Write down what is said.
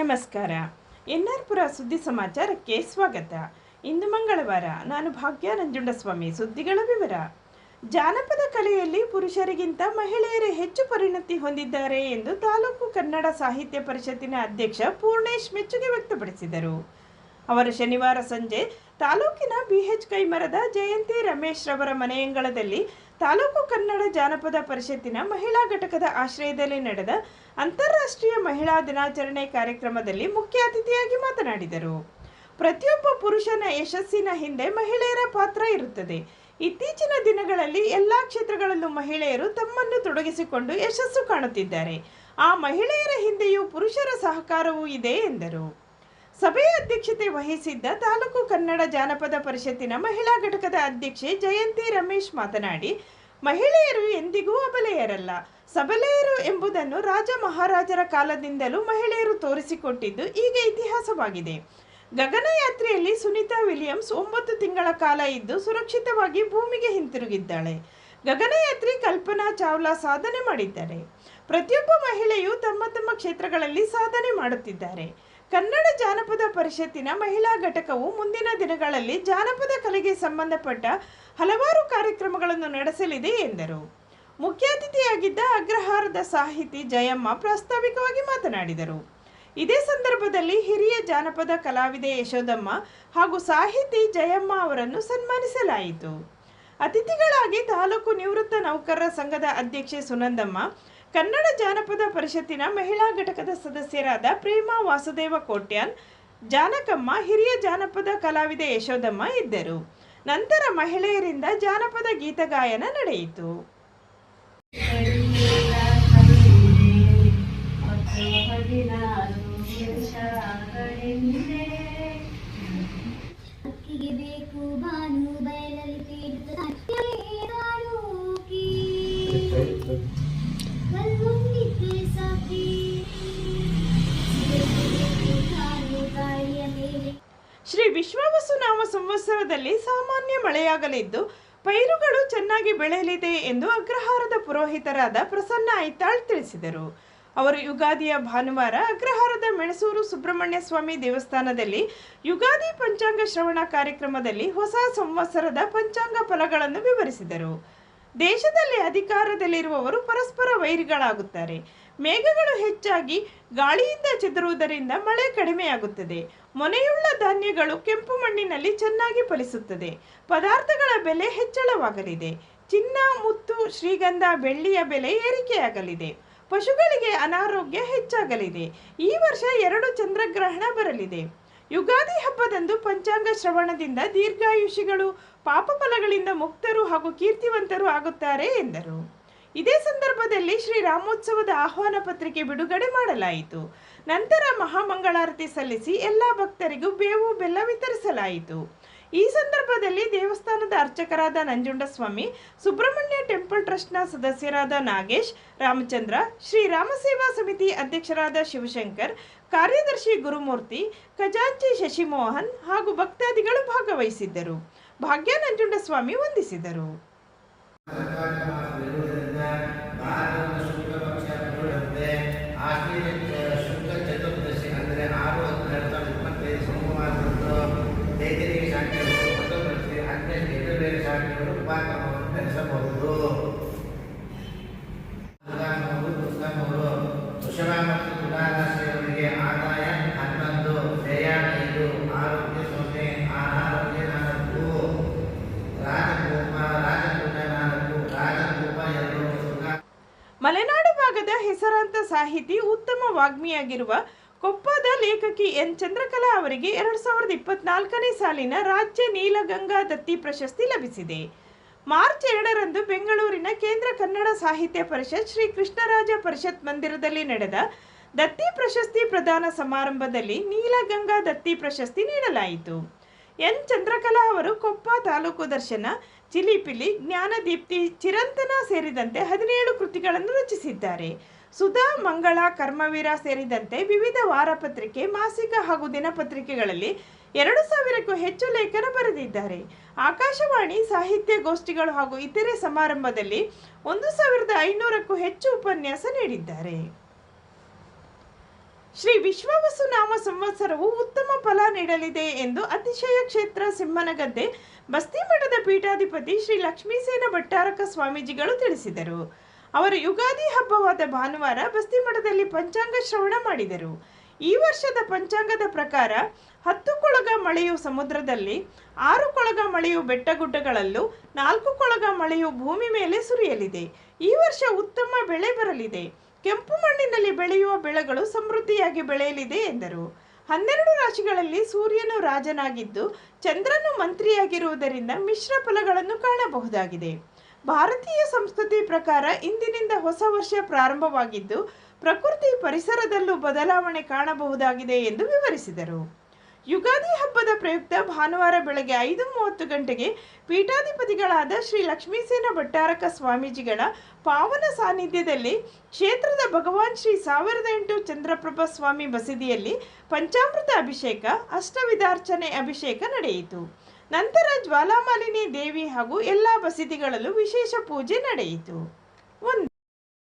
ನಮಸ್ಕಾರ. ಎನ್ಆರ್ಪುರ ಸುದ್ದಿ ಸಮಾಚಾರಕ್ಕೆ ಸ್ವಾಗತ. ಇಂದು ಮಂಗಳವಾರ. ನಾನು ಭಾಗ್ಯ ನಂಜುಂಡಸ್ವಾಮಿ. ಸುದ್ದಿಗಳ ವಿವರ. ಜಾನಪದ ಕಲೆಯಲ್ಲಿ ಪುರುಷರಿಗಿಂತ ಮಹಿಳೆಯರೇ ಹೆಚ್ಚು ಪರಿಣತಿ ಹೊಂದಿದ್ದಾರೆ ಎಂದು ತಾಲೂಕು ಕನ್ನಡ ಸಾಹಿತ್ಯ ಪರಿಷತ್ತಿನ ಅಧ್ಯಕ್ಷ ಪೂರ್ಣೇಶ್ ಮೆಚ್ಚುಗೆ ವ್ಯಕ್ತಪಡಿಸಿದರು. ಅವರು ಶನಿವಾರ ಸಂಜೆ ತಾಲೂಕಿನ BH ಕೈಮರದ ಜಯಂತಿ ರಮೇಶ್ ರವರ ಮನೆಯಂಗಳದಲ್ಲಿ ತಾಲೂಕು ಕನ್ನಡ ಜಾನಪದ ಪರಿಷತ್ತಿನ ಮಹಿಳಾ ಘಟಕದ ಆಶ್ರಯದಲ್ಲಿ ನಡೆದ ಅಂತಾರಾಷ್ಟ್ರೀಯ ಮಹಿಳಾ ದಿನಾಚರಣೆ ಕಾರ್ಯಕ್ರಮದಲ್ಲಿ ಮುಖ್ಯ ಅತಿಥಿಯಾಗಿ ಮಾತನಾಡಿದರು. ಪ್ರತಿಯೊಬ್ಬ ಪುರುಷನ ಯಶಸ್ಸಿನ ಹಿಂದೆ ಮಹಿಳೆಯರ ಪಾತ್ರ ಇರುತ್ತದೆ. ಇತ್ತೀಚಿನ ದಿನಗಳಲ್ಲಿ ಎಲ್ಲ ಕ್ಷೇತ್ರಗಳಲ್ಲೂ ಮಹಿಳೆಯರು ತಮ್ಮನ್ನು ತೊಡಗಿಸಿಕೊಂಡು ಯಶಸ್ಸು ಕಾಣುತ್ತಿದ್ದಾರೆ. ಆ ಮಹಿಳೆಯರ ಹಿಂದೆಯೂ ಪುರುಷರ ಸಹಕಾರವೂ ಇದೆ ಎಂದರು. ಸಭೆಯ ಅಧ್ಯಕ್ಷತೆ ವಹಿಸಿದ್ದ ತಾಲೂಕು ಕನ್ನಡ ಜಾನಪದ ಪರಿಷತ್ತಿನ ಮಹಿಳಾ ಘಟಕದ ಅಧ್ಯಕ್ಷೆ ಜಯಂತಿ ರಮೇಶ್ ಮಾತನಾಡಿ, ಮಹಿಳೆಯರು ಎಂದಿಗೂ ಅಬಲೆಯರಲ್ಲ, ಸಬಲೆಯರು ಎಂಬುದನ್ನು ರಾಜ ಮಹಾರಾಜರ ಕಾಲದಿಂದಲೂ ಮಹಿಳೆಯರು ತೋರಿಸಿಕೊಟ್ಟಿದ್ದು ಈಗ ಇತಿಹಾಸವಾಗಿದೆ. ಗಗನಯಾತ್ರೆಯಲ್ಲಿ ಸುನೀತಾ ವಿಲಿಯಮ್ಸ್ 9 ತಿಂಗಳ ಕಾಲ ಇದ್ದು ಸುರಕ್ಷಿತವಾಗಿ ಭೂಮಿಗೆ ಹಿಂತಿರುಗಿದ್ದಾಳೆ. ಗಗನಯಾತ್ರಿ ಕಲ್ಪನಾ ಚಾವ್ಲಾ ಸಾಧನೆ ಮಾಡಿದ್ದಾರೆ. ಪ್ರತಿಯೊಬ್ಬ ಮಹಿಳೆಯೂ ತಮ್ಮ ತಮ್ಮ ಕ್ಷೇತ್ರಗಳಲ್ಲಿ ಸಾಧನೆ ಮಾಡುತ್ತಿದ್ದಾರೆ. ಕನ್ನಡ ಜಾನಪದ ಪರಿಷತ್ತಿನ ಮಹಿಳಾ ಘಟಕವು ಮುಂದಿನ ದಿನಗಳಲ್ಲಿ ಜಾನಪದ ಕಲೆಗೆ ಸಂಬಂಧಪಟ್ಟ ಹಲವಾರು ಕಾರ್ಯಕ್ರಮಗಳನ್ನು ನಡೆಸಲಿದೆ ಎಂದರು. ಮುಖ್ಯ ಅತಿಥಿಯಾಗಿದ್ದ ಅಗ್ರಹಾರದ ಸಾಹಿತಿ ಜಯಮ್ಮ ಪ್ರಾಸ್ತಾವಿಕವಾಗಿ ಮಾತನಾಡಿದರು. ಇದೇ ಸಂದರ್ಭದಲ್ಲಿ ಹಿರಿಯ ಜಾನಪದ ಕಲಾವಿದೆ ಯಶೋದಮ್ಮ ಹಾಗೂ ಸಾಹಿತಿ ಜಯಮ್ಮ ಅವರನ್ನು ಸನ್ಮಾನಿಸಲಾಯಿತು. ಅತಿಥಿಗಳಾಗಿ ತಾಲೂಕು ನಿವೃತ್ತ ನೌಕರರ ಸಂಘದ ಅಧ್ಯಕ್ಷೆ ಸುನಂದಮ್ಮ, ಕನ್ನಡ ಜಾನಪದ ಪರಿಷತ್ತಿನ ಮಹಿಳಾ ಘಟಕದ ಸದಸ್ಯರಾದ ಪ್ರೇಮಾ ವಾಸುದೇವ ಕೋಟ್ಯಾನ್, ಜಾನಕಮ್ಮ, ಹಿರಿಯ ಜಾನಪದ ಕಲಾವಿದೆ ಯಶೋದಮ್ಮ ಇದ್ದರು. ನಂತರ ಮಹಿಳೆಯರಿಂದ ಜಾನಪದ ಗೀತಗಾಯನ ನಡೆಯಿತು. ಶ್ರೀ ವಿಶ್ವಾವಸುನಾಮ ಸಂವತ್ಸರದಲ್ಲಿ ಸಾಮಾನ್ಯ ಮಳೆಯಾಗಲಿದ್ದು ಪೈರುಗಳು ಚೆನ್ನಾಗಿ ಬೆಳೆಯಲಿದೆ ಎಂದು ಅಗ್ರಹಾರದ ಪುರೋಹಿತರಾದ ಪ್ರಸನ್ನ ಐತಾಳ್ ತಿಳಿಸಿದರು. ಅವರು ಯುಗಾದಿಯ ಭಾನುವಾರ ಅಗ್ರಹಾರದ ಮೆಣಸೂರು ಸುಬ್ರಹ್ಮಣ್ಯ ಸ್ವಾಮಿ ದೇವಸ್ಥಾನದಲ್ಲಿ ಯುಗಾದಿ ಪಂಚಾಂಗ ಶ್ರವಣ ಕಾರ್ಯಕ್ರಮದಲ್ಲಿ ಹೊಸ ಸಂವತ್ಸರದ ಪಂಚಾಂಗ ಫಲಗಳನ್ನು ವಿವರಿಸಿದರು. ದೇಶದಲ್ಲಿ ಅಧಿಕಾರದಲ್ಲಿರುವವರು ಪರಸ್ಪರ ವೈರಿಗಳಾಗುತ್ತಾರೆ. ಮೇಘಗಳು ಹೆಚ್ಚಾಗಿ ಗಾಳಿಯಿಂದ ಚೆದರುವುದರಿಂದ ಮಳೆ ಕಡಿಮೆಯಾಗುತ್ತದೆ. ಮೊನೆಯುಳ್ಳ ಧಾನ್ಯಗಳು ಕೆಂಪು ಮಣ್ಣಿನಲ್ಲಿ ಚೆನ್ನಾಗಿ ಫಲಿಸುತ್ತದೆ. ಪದಾರ್ಥಗಳ ಬೆಲೆ ಹೆಚ್ಚಳವಾಗಲಿದೆ. ಚಿನ್ನ, ಮುತ್ತು, ಶ್ರೀಗಂಧ, ಬೆಳ್ಳಿಯ ಬೆಲೆ ಏರಿಕೆಯಾಗಲಿದೆ. ಪಶುಗಳಿಗೆ ಅನಾರೋಗ್ಯ ಹೆಚ್ಚಾಗಲಿದೆ. ಈ ವರ್ಷ 2 ಚಂದ್ರಗ್ರಹಣ ಬರಲಿದೆ. ಯುಗಾದಿ ಹಬ್ಬದಂದು ಪಂಚಾಂಗ ಶ್ರವಣದಿಂದ ದೀರ್ಘಾಯುಷಿಗಳು, ಪಾಪ ಫಲಗಳಿಂದ ಮುಕ್ತರು ಹಾಗೂ ಕೀರ್ತಿವಂತರು ಆಗುತ್ತಾರೆ ಎಂದರು. ಇದೇ ಸಂದರ್ಭದಲ್ಲಿ ಶ್ರೀರಾಮೋತ್ಸವದ ಆಹ್ವಾನ ಪತ್ರಿಕೆ ಬಿಡುಗಡೆ ಮಾಡಲಾಯಿತು. ನಂತರ ಮಹಾಮಂಗಳಾರತಿ ಸಲ್ಲಿಸಿ ಎಲ್ಲ ಭಕ್ತರಿಗೂ ಬೇವು ಬೆಲ್ಲ ವಿತರಿಸಲಾಯಿತು. ಈ ಸಂದರ್ಭದಲ್ಲಿ ದೇವಸ್ಥಾನದ ಅರ್ಚಕರಾದ ನಂಜುಂಡಸ್ವಾಮಿ, ಸುಬ್ರಹ್ಮಣ್ಯ ಟೆಂಪಲ್ ಟ್ರಸ್ಟ್ನ ಸದಸ್ಯರಾದ ನಾಗೇಶ್, ರಾಮಚಂದ್ರ, ಶ್ರೀ ರಾಮಸೇವಾ ಸಮಿತಿ ಅಧ್ಯಕ್ಷರಾದ ಶಿವಶಂಕರ್, ಕಾರ್ಯದರ್ಶಿ ಗುರುಮೂರ್ತಿ, ಖಜಾಂಚಿ ಶಶಿಮೋಹನ್ ಹಾಗೂ ಭಕ್ತಾದಿಗಳು ಭಾಗವಹಿಸಿದ್ದರು. ಭಾಗ್ಯ ನಂಜುಂಡಸ್ವಾಮಿ ವಂದಿಸಿದರು. ಆದಾಯ 11, ವ್ಯಯ 5, ಆರೋಗ್ಯ 0, ಅನಾರೋಗ್ಯ 4, ಮಲೆನಾಡು ಭಾಗದ ಹೆಸರಾಂತ ಸಾಹಿತಿ, ಉತ್ತಮ ವಾಗ್ಮಿಯಾಗಿರುವ ಕೊಪ್ಪದ ಲೇಖಕಿ ಎನ್ ಚಂದ್ರಕಲಾ ಅವರಿಗೆ 2024ನೇ ಸಾಲಿನ ರಾಜ್ಯ ನೀಲಗಂಗಾ ದತ್ತಿ ಪ್ರಶಸ್ತಿ ಲಭಿಸಿದೆ. ಮಾರ್ಚ್ 2ರಂದು ಬೆಂಗಳೂರಿನ ಕೇಂದ್ರ ಕನ್ನಡ ಸಾಹಿತ್ಯ ಪರಿಷತ್ ಶ್ರೀ ಕೃಷ್ಣರಾಜ ಪರಿಷತ್ ಮಂದಿರದಲ್ಲಿ ನಡೆದ ದತ್ತಿ ಪ್ರಶಸ್ತಿ ಪ್ರದಾನ ಸಮಾರಂಭದಲ್ಲಿ ನೀಲಗಂಗಾ ದತ್ತಿ ಪ್ರಶಸ್ತಿ ನೀಡಲಾಯಿತು. ಎನ್ ಚಂದ್ರಕಲಾ ಅವರು ಕೊಪ್ಪ ತಾಲೂಕು ದರ್ಶನ, ಚಿಲಿಪಿಲಿ, ಜ್ಞಾನದೀಪ್ತಿ, ಚಿರಂತನ ಸೇರಿದಂತೆ 17 ಕೃತಿಗಳನ್ನು ರಚಿಸಿದ್ದಾರೆ. ಸುಧಾ, ಮಂಗಳ, ಕರ್ಮವೀರ ಸೇರಿದಂತೆ ವಿವಿಧ ವಾರಪತ್ರಿಕೆ, ಮಾಸಿಕ ಹಾಗೂ ದಿನಪತ್ರಿಕೆಗಳಲ್ಲಿ 2000ಕ್ಕೂ ಹೆಚ್ಚು ಲೇಖನ ಬರೆದಿದ್ದಾರೆ. ಆಕಾಶವಾಣಿ, ಸಾಹಿತ್ಯ ಗೋಷ್ಠಿಗಳು ಹಾಗೂ ಇತರೆ ಸಮಾರಂಭದಲ್ಲಿ 1500ಕ್ಕೂ ಹೆಚ್ಚು ಉಪನ್ಯಾಸ ನೀಡಿದ್ದಾರೆ. ಶ್ರೀ ವಿಶ್ವಾವಸು ನಾಮ ಸಂವತ್ಸರವು ಉತ್ತಮ ಫಲ ನೀಡಲಿದೆ ಎಂದು ಅತಿಶಯ ಕ್ಷೇತ್ರ ಸಿಂಹನಗದ್ದೆ ಬಸ್ತಿಮಠದ ಪೀಠಾಧಿಪತಿ ಶ್ರೀ ಲಕ್ಷ್ಮೀಸೇನ ಭಟ್ಟಾರಕ ಸ್ವಾಮೀಜಿಗಳು ತಿಳಿಸಿದರು. ಅವರು ಯುಗಾದಿ ಹಬ್ಬವಾದ ಭಾನುವಾರ ಬಸ್ತಿಮಠದಲ್ಲಿ ಪಂಚಾಂಗ ಶ್ರವಣ ಮಾಡಿದರು. ಈ ವರ್ಷದ ಪಂಚಾಂಗದ ಪ್ರಕಾರ 10 ಕೊಳಗ ಮಳೆಯು ಸಮುದ್ರದಲ್ಲಿ, 6 ಕೊಳಗ ಮಳೆಯು ಬೆಟ್ಟಗುಡ್ಡಗಳಲ್ಲೂ, 4 ಕೊಳಗ ಮಳೆಯು ಭೂಮಿ ಮೇಲೆ ಸುರಿಯಲಿದೆ. ಈ ವರ್ಷ ಉತ್ತಮ ಬೆಳೆ ಬರಲಿದೆ. ಕೆಂಪು ಮಣ್ಣಿನಲ್ಲಿ ಬೆಳೆಯುವ ಬೆಳೆಗಳು ಸಮೃದ್ಧಿಯಾಗಿ ಬೆಳೆಯಲಿದೆ ಎಂದರು. 12 ರಾಶಿಗಳಲ್ಲಿ ಸೂರ್ಯನು ರಾಜನಾಗಿದ್ದು ಚಂದ್ರನು ಮಂತ್ರಿಯಾಗಿರುವುದರಿಂದ ಮಿಶ್ರ ಫಲಗಳನ್ನು ಕಾಣಬಹುದಾಗಿದೆ. ಭಾರತೀಯ ಸಂಸ್ಕೃತಿ ಪ್ರಕಾರ ಇಂದಿನಿಂದ ಹೊಸ ವರ್ಷ ಪ್ರಾರಂಭವಾಗಿದ್ದು ಪ್ರಕೃತಿ ಪರಿಸರದಲ್ಲೂ ಬದಲಾವಣೆ ಕಾಣಬಹುದಾಗಿದೆ ಎಂದು ವಿವರಿಸಿದರು. ಯುಗಾದಿ ಹಬ್ಬದ ಪ್ರಯುಕ್ತ ಭಾನುವಾರ ಬೆಳಗ್ಗೆ 5:30 ಗಂಟೆಗೆ ಪೀಠಾಧಿಪತಿಗಳಾದ ಶ್ರೀ ಲಕ್ಷ್ಮೀಸೇನ ಭಟ್ಟಾರಕ ಸ್ವಾಮೀಜಿಗಳ ಪಾವನ ಸಾನ್ನಿಧ್ಯದಲ್ಲಿ ಕ್ಷೇತ್ರದ ಭಗವಾನ್ ಶ್ರೀ 1008 ಚಂದ್ರಪ್ರಭ ಸ್ವಾಮಿ ಬಸದಿಯಲ್ಲಿ ಪಂಚಾಮೃತ ಅಭಿಷೇಕ, ಅಷ್ಟವಿಧಾರ್ಚನೆ ಅಭಿಷೇಕ ನಡೆಯಿತು. ನಂತರ ಜ್ವಾಲಾಮಾಲಿನಿ ದೇವಿ ಹಾಗೂ ಎಲ್ಲ ಬಸದಿಗಳಲ್ಲೂ ವಿಶೇಷ ಪೂಜೆ ನಡೆಯಿತು.